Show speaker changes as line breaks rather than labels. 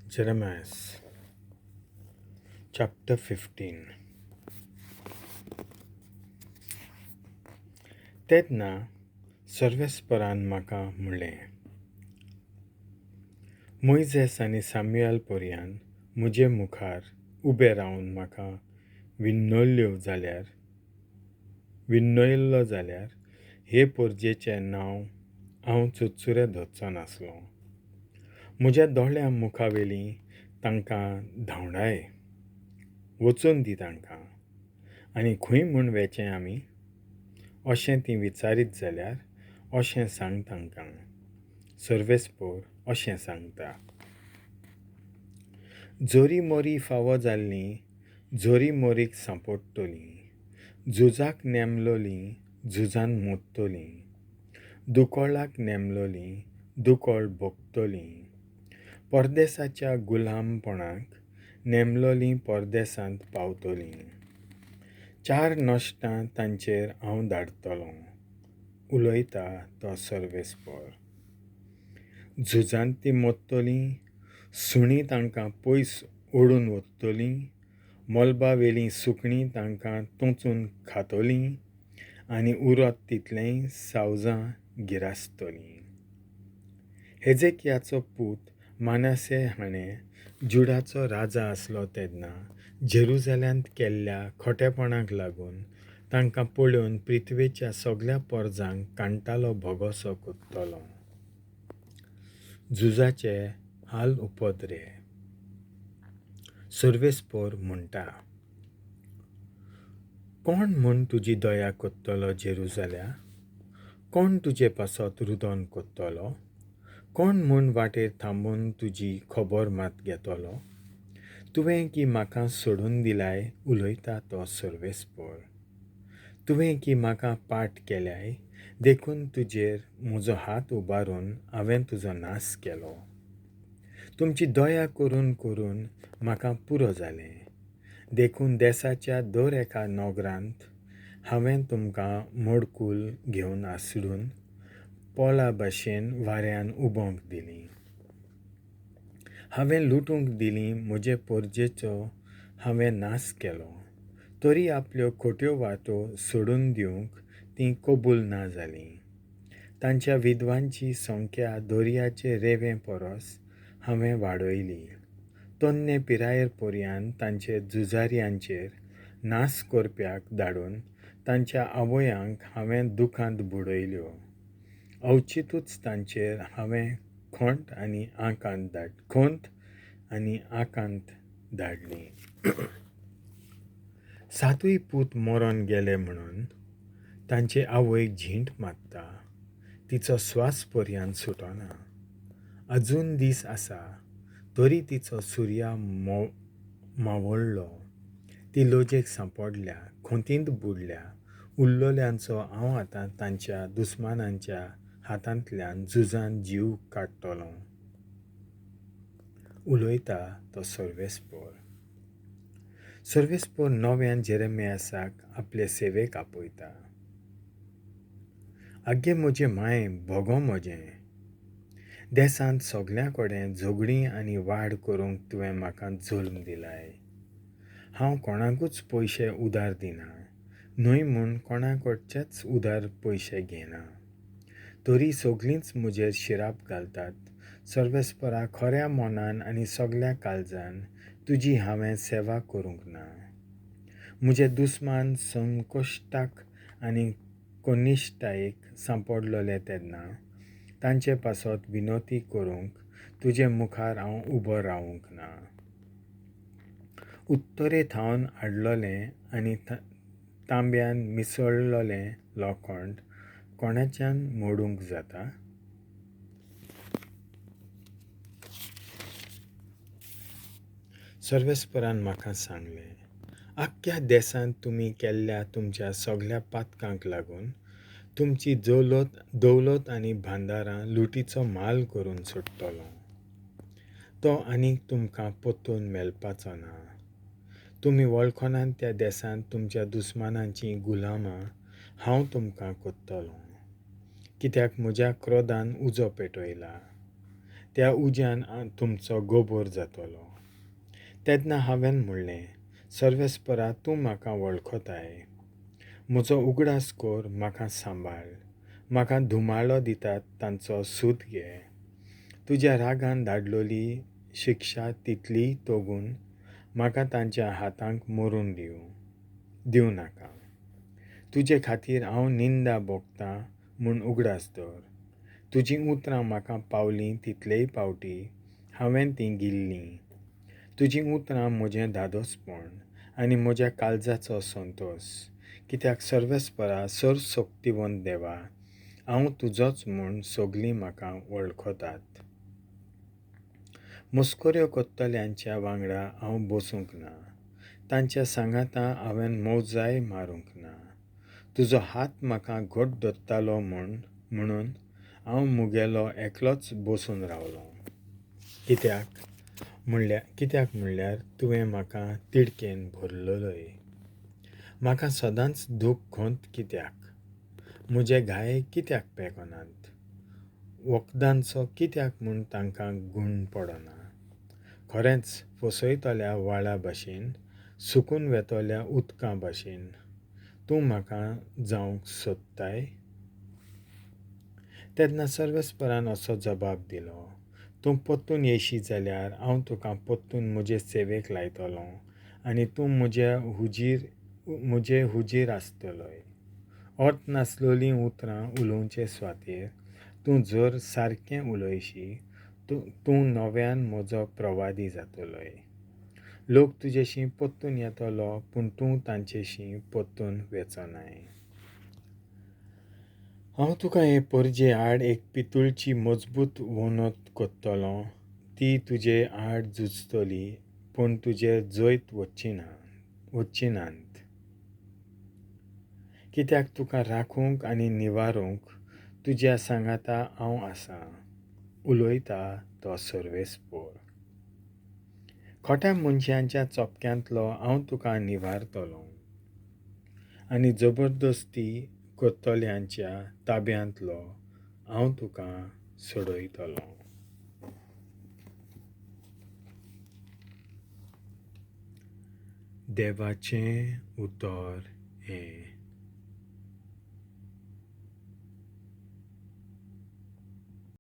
Jeremias chapter 15. Tedna Sorvesporan Mhaka म्हणलें, मोइजेस आनी साम्युएल porian म्हजे मुखार उबे रावन म्हाका vinoil'lo जाल्यार हे porjeचे नांव हांव churchure धरचो नासलो. म्हज्या dolleam mukha-वेलीं तांकां dhanv-ddai वचून दी तांकां, आनी खंय म्हूण वेचें आमी अशें तीं विचारीत जाल्यार अशें सांग तांकां. सर्वेस्पोर अशें सांगता, जोरी मोरी फावो जाल्लीं जोरी मोरीक सांपडटलीं, झुजाक नेमलोलीं झुजान मोडटलीं, दुकोळाक नेमलोलीं दुकोळ भोगतलीं, परदेसाच्या गुलाम'ponnak नेमलोलीं परदेसांत पावतलीं. 4 नश्टां तांचेर हांव धाडटलों, उलयता तो सर्वेस्पोर. झुजांत तीं मोडटलीं, सुणीं तांकां पयस ओडून व्हरतलीं, मलबा-वेलीं सुकणीं तांकां तोंचून खातलीं, आनी उरत तितलेंय सावजां गिरासतलीं. हेजेकियाचो पूत मानासे हाणें जुडाचो राजा आसलो तेन्ना जेरुसलेमांत केल्ल्या खोटेपणाक लागून तांकां पळोवन पृथ्वेच्या सगळ्या परजांक कांटालो भोगोसो कोत्तलो. झुजाचे हाल उपद्रे. सर्वेस्पोर म्हणटा, कोण म्हूण तुजी दया कोत्तलो जेरुसल्या? कोण तुजे पासत रुदन कोत्तलो? कोण म्हूण वाटेर थांबून तुजी खबर मात घेतलो? तुवें की म्हाका सोडून दिलाय, उलयता तो सर्वेस्पोर. तुवें की म्हाका पाट केल्याय, देखून तुजेर म्हजो हात उबारून हांवें तुजो नास केलो. तुमची दया करून करून म्हाका पुरो जालें, देखून देसाच्या दर एका नोगरांत हांवें तुमकां मोडकूल घेवन आसडून पोला भाशेन वाऱ्यान उबोंक दिलीं. हांवें लुटूंक दिलीं म्हजे porjeचो हांवें नास केलो, तरी आपल्यो खोट्यो वाटो सोडून दिवंक तीं कबूल ना जालीं. तांच्या विधवांची संख्या दर्याचे रेंवे परस हांवें वाडयली. तन्ने पिरायेर पर्यान तांचे झुजाऱ्यांचेर नास करप्याक धाडून तांच्या आवयांक हांवें दुखांत बुडयल्यो. अवचितूच तांचेर हांवें खोंट आनी आकांत धाडलीं. सातूय पूत मरोन गेले म्हणून तांचे आवयक झींट मारता, तिचो स्वास पर्यान सुटना. अजून दीस आसा तरी तिचो सुर्या मावळ्ळो. ती लोजेक सांपडल्या, खोंतींत बुडल्या. उरलोल्यांचो हांव आतां तांच्या दुस्मानांच्या हातांतल्यान झुजान जीव काडटलों, उलयता तो सर्वेस्पोर. सर्वेस्पोर नव्यान जेरेमियासाक आपले सेवेक आपयता. आगे म्हजे माय भोगो म्हजें, देसांत सगळ्यां कडेन झगडीं आनी वाड करूंक तुवें म्हाका जल्म दिलाय. हांव कोणाकूच पयशे उदार दिना, न्हय म्हूण कोणा कडचेच उदार पयशे घेना. तरी सगळींच म्हजेर शिराप घालतात. सर्वेस्परा, खऱ्या मोनान आनी सगळ्या काळजान तुजी हांवें सेवा करूंक ना. म्हजे दुस्मान संकोश्टाक आनी कोनिश्टायेक सांपडलोले तेन्ना तांचे पासत विनोती करूंक तुजे मुखार हांव उबो रावूंक ना. उत्तरेंत हांव हाडलोलें आनी तांब्यान मिसळलोलें लोखंड कोणाच्यान मोडूंक जाता? सर्वेस्परान म्हाका सांगलें, आख्ख्या देसांत तुमी केल्ल्या तुमच्या सगळ्या पातकांक लागून तुमची दौलत आनी भांडारां लुटीचो माल करून सोडटलो. तो आनीक तुमकां पोत्तून मेलपाचो ना. तुमी वळखनात त्या देसांत तुमच्या दुस्मानांची गुलामां हांव तुमकां कोत्तलों, कित्याक म्हज्या क्रोधान उजो पेटयला. त्या उज्यान तुमचो गोबोर जातलो. तेन्ना हांवें म्हणलें, सर्वेस्परा तूं म्हाका वळखताय. म्हजो उगडास कोर, म्हाका सांबाळ. म्हाका धुमाळो दितात तांचो सूत घे. तुज्या रागान धाडलोली शिक्षा तितली तोगून म्हाका तांच्या हातांक मरून दिवं नाका. तुजे खातीर हांव निंदा भोगतां म्हूण उगडास दवर. तुजीं उतरां म्हाका पावलीं तितलेय फावटी हांवें तीं गिल्लीं. तुजीं उतरां म्हजें धादोसपण आनी म्हज्या काळजाचो संतोश. कित्याक सर्वेस्परा सर्वशक्तिवंत देवा, हांव तुजोच म्हूण सगळीं म्हाका वळखतात. मस्कऱ्यो कोत्तल्यांच्या वांगडा हांव बसूंक ना. तांच्या सांगाता हांवें मौजाय मारूंक ना. तुजो हात म्हाका घट धरतालो म्हणून हांव मुगेलो एकलोच बसून रावलों. कित्याक म्हणल्यार तुवें म्हाका तिडकेन भरलोय. म्हाका सदांच दूख खोंत कित्याक? म्हजे घाये कित्याक पेकोनात? वखदांचो कित्याक म्हूण तांकां गूण पडना? खरेंच फसयतल्या वाळा भाशेन, सुकून वेतोल्या उदकां भाशेन तूं म्हाका जावंक सोदताय? तेन्ना सर्वेस्परान असो जबाब दिलो, तूं परतून येयशी जाल्यार हांव तुका परतून म्हजे सेवेक लायतलों आनी तूं म्हजे हुजीर आसतलोय. अर्थ नासलोलीं उतरां उलोवचे सुवातेर तूं जर सारकें उलयशी तूं नव्यान म्हजो प्रवादी जातलोय. लोक तुजेशी परतून येतलो पूण तूं तांचेशी परतून वेचनाय. हांव तुका हे porjeche आड एक पितूळची मजबूत वणत कोत्तलों. ती तुजे आड झुजतली पूण तुजेर जैत वच्ची नांत. कित्याक तुका राखूंक आनी निवारूंक तुज्या सांगाता हांव आसां, उलयता तो सर्वेस्पर. खोट्या मनशांच्या चोपक्यांतलो हांव तुका निवारतलों आनी जबरदस्ती करतल्यांच्या ताब्यांतलो हांव तुका सोडयतलों. देवाचें उतर हें.